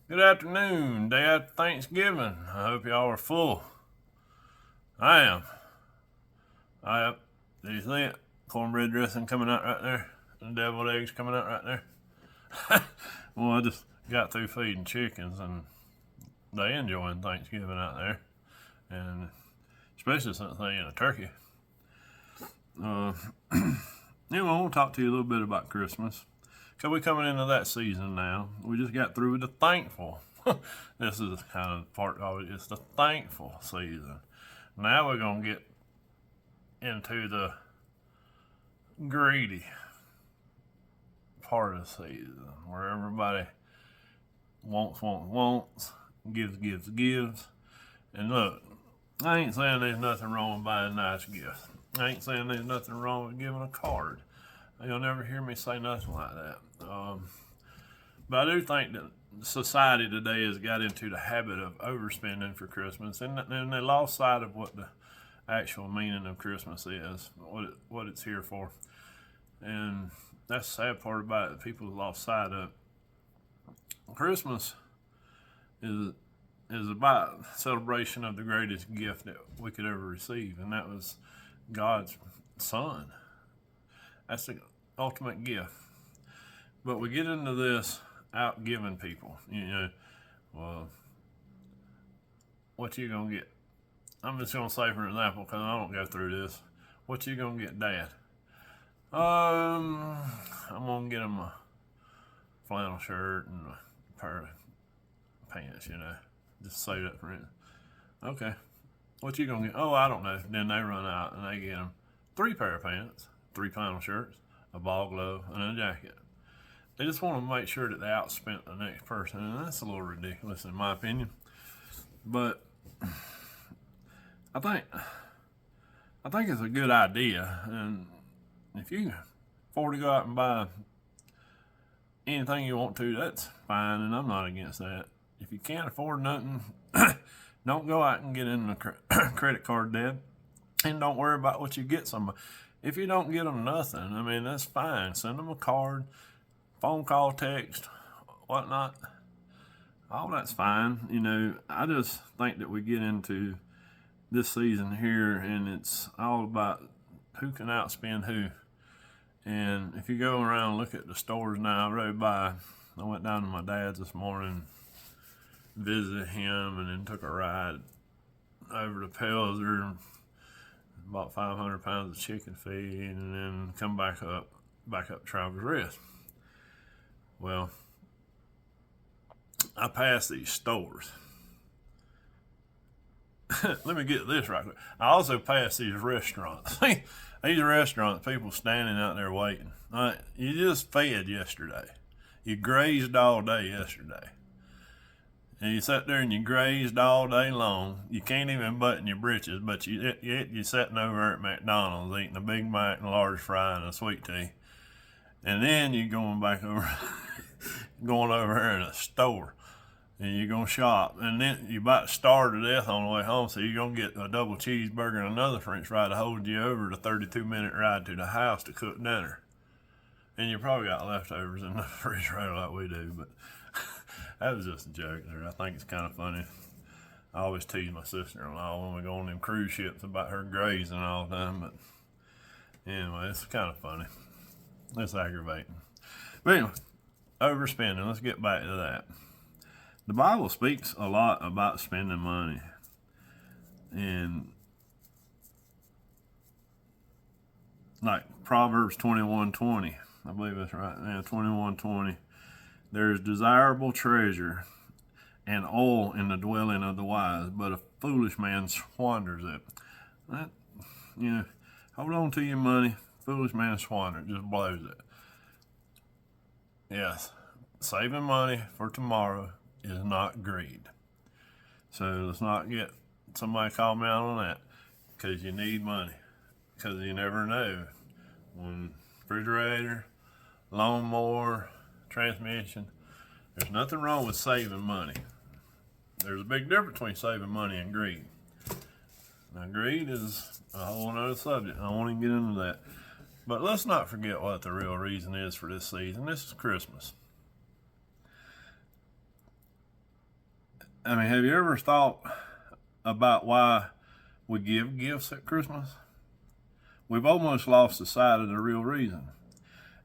Good afternoon, day after Thanksgiving. I hope y'all are full. I am. I am. Did you see it? Cornbread dressing coming out right there. And deviled eggs coming out right there. Well, I just got through feeding chickens and they enjoying Thanksgiving out there. And especially since they eat a turkey. Uh, we'll talk to you a little bit about Christmas. Because we're coming into that season now. We just got through with the thankful. This is kind of part of it. It's the thankful season. Now we're going to get into the greedy part of the season where everybody wants, gives. And look, I ain't saying there's nothing wrong with buying nice gifts. I ain't saying there's nothing wrong with giving a card. You'll never hear me say nothing like that. But I do think that society today has got into the habit of overspending for Christmas, and they lost sight of what the actual meaning of Christmas is, what it's here for. And that's the sad part about it. People have lost sight of Christmas is about celebration of the greatest gift that we could ever receive, and that was God's Son. That's the ultimate gift. But we get into this out giving people. Well, what you gonna get? I'm just gonna say for example, because I don't go through this. What you gonna get, Dad? I'm gonna get him a flannel shirt and a pair of pants. Just say that for it. Okay. What you gonna get? Oh, I don't know. Then they run out and they get him 3 pair of pants, 3 flannel shirts, a ball glove, and a jacket. They just want to make sure that they outspent the next person, and that's a little ridiculous in my opinion. But I think it's a good idea, and if you can afford to go out and buy anything you want to, that's fine, and I'm not against that. If you can't afford nothing, don't go out and get in the credit card debt, and don't worry about what you get somebody. If you don't get them nothing, I mean, that's fine. Send them a card, phone call, text, whatnot. All that's fine. I just think that we get into this season here and it's all about who can outspend who. And if you go around and look at the stores now, I went down to my dad's this morning, visited him, and then took a ride over to Pelzer, bought 500 pounds of chicken feed, and then come back up Travel's Rest. Well, I passed these stores. Let me get this right quick. I also passed these restaurants. These restaurants, people standing out there waiting. You just fed yesterday. You grazed all day yesterday. And you sat there and you grazed all day long. You can't even button your britches, but you're sitting over at McDonald's eating a Big Mac and a large fry and a sweet tea. And then you're going back over, going over here in a store. And you're going to shop. And then you're about to starve to death on the way home, so you're going to get a double cheeseburger and another french fry to hold you over the 32-minute ride to the house to cook dinner. And you probably got leftovers in the refrigerator like we do, but that was just a joke there. I think it's kind of funny. I always tease my sister-in-law when we go on them cruise ships about her grazing all the time, but anyway, it's kind of funny. It's aggravating. But anyway, overspending. Let's get back to that. The Bible speaks a lot about spending money. And like Proverbs 21:20, I believe that's right now, 21:20. There is desirable treasure and oil in the dwelling of the wise, but a foolish man squanders it. That, hold on to your money. Foolish man squanders it, just blows it. Yes, saving money for tomorrow is not greed. So let's not get somebody call me out on that, because you need money, because you never know when refrigerator, lawnmower, transmission. There's nothing wrong with saving money. There's a big difference between saving money and greed. Now, greed is a whole other subject. I won't even get into that. But let's not forget what the real reason is for this season. This is Christmas. I mean, have you ever thought about why we give gifts at Christmas? We've almost lost the sight of the real reason.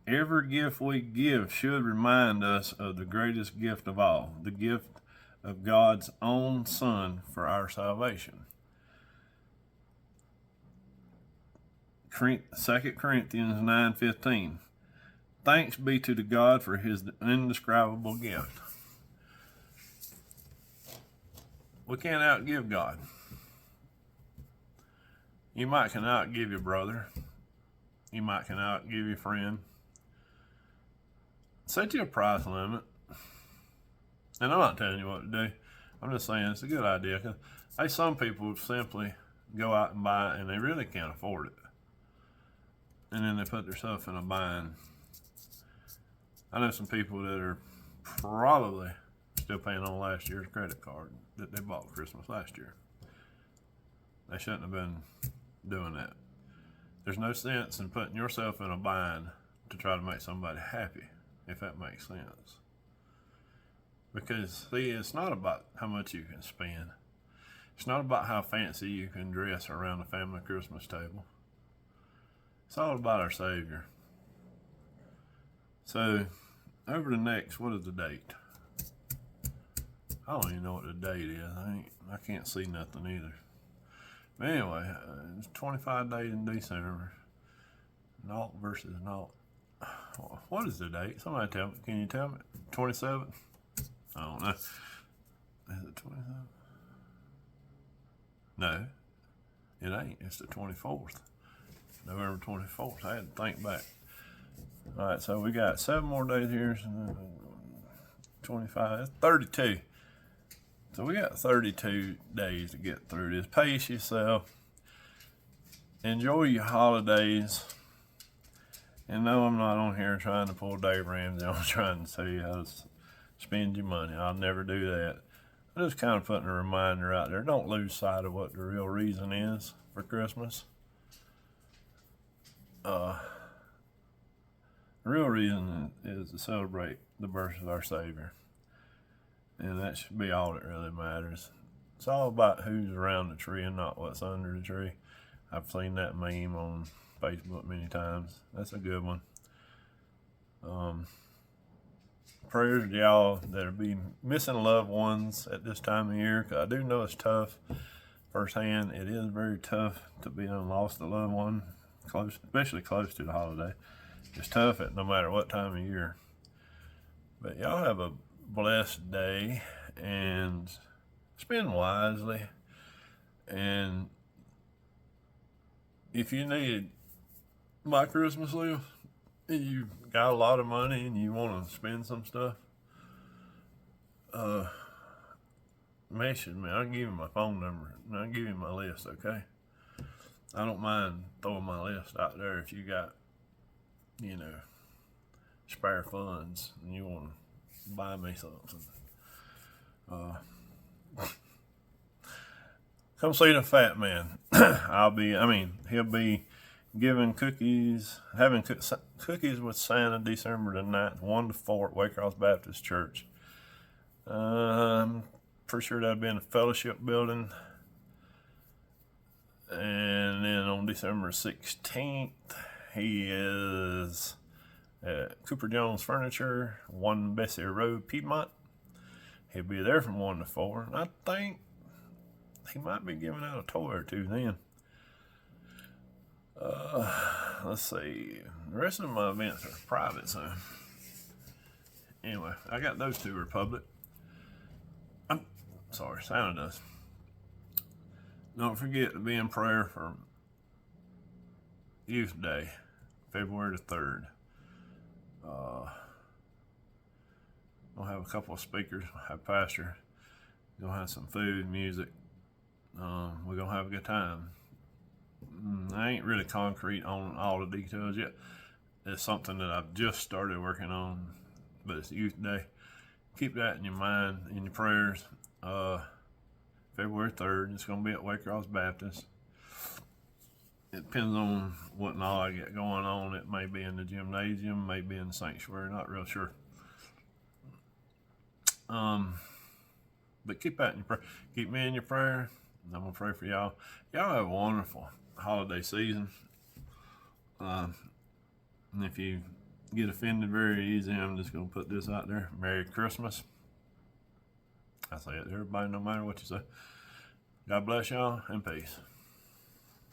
Every gift we give should remind us of the greatest gift of all, the gift of God's own Son for our salvation. 2 Corinthians 9:15. Thanks be to the God for his indescribable gift. We can't outgive God. You might can outgive your brother. You might can outgive your friend. Set you a price limit. And I'm not telling you what to do. I'm just saying it's a good idea. Cause some people simply go out and buy it and they really can't afford it. And then they put themselves in a bind. I know some people that are probably still paying on last year's credit card that they bought Christmas last year. They shouldn't have been doing that. There's no sense in putting yourself in a bind to try to make somebody happy, if that makes sense. Because, see, it's not about how much you can spend. It's not about how fancy you can dress around the family Christmas table. It's all about our Savior. So, over the next, what is the date? I don't even know what the date is. I can't see nothing either. But anyway, it's 25 days in December. Naught versus naught. What is the date? Somebody tell me. Can you tell me? 27th? I don't know. Is it 27th? No, it ain't. It's the 24th. November 24th. I had to think back. All right, so we got 7 more days here. 25, that's 32. So we got 32 days to get through this. Pace yourself. Enjoy your holidays. And no, I'm not on here trying to pull Dave Ramsey. I'm trying to tell you how to spend your money. I'll never do that. I'm just kind of putting a reminder out there. Don't lose sight of what the real reason is for Christmas. The real reason is to celebrate the birth of our Savior. And that should be all that really matters. It's all about who's around the tree and not what's under the tree. I've seen that meme on Facebook many times. That's a good one. Prayers to y'all that are be missing loved ones at this time of year. 'Cause I do know it's tough firsthand. It is very tough to be lost a loved one, especially close to the holiday. It's tough at no matter what time of year. But y'all have a blessed day and spend wisely. And if you need my Christmas list and you got a lot of money and you want to spend some stuff, message me. I'll give you my phone number and I'll give you my list, okay? I don't mind throwing my list out there if you got, spare funds and you want to buy me something. Come see the Fat Man. He'll be giving having cookies with Santa December the 9th, 1 to 4 at Waycross Baptist Church. I'm pretty sure that'll be in the fellowship building. And then on December 16th, he is at Cooper Jones Furniture, 1 Bessie Road, Piedmont. He'll be there from 1 to 4. And I think he might be giving out a toy or two then. Let's see. The rest of my events are private, so anyway, I got those 2 are public. I'm sorry, Santa does. Don't forget to be in prayer for Youth Day, February the 3rd. We'll have a couple of speakers, have pastor, gonna have some food, music. We're gonna have a good time. I ain't really concrete on all the details yet. It's something that I've just started working on, but it's Youth Day. Keep that in your mind, in your prayers. February 3rd, it's going to be at Waycross Baptist. It depends on what and all I get going on. It may be in the gymnasium, may be in the sanctuary, not real sure. But keep that in your prayer. Keep me in your prayer. And I'm gonna pray for y'all. Y'all have a wonderful holiday season. And if you get offended very easy, I'm just gonna put this out there. Merry Christmas. I say it to everybody, no matter what you say. God bless y'all and peace.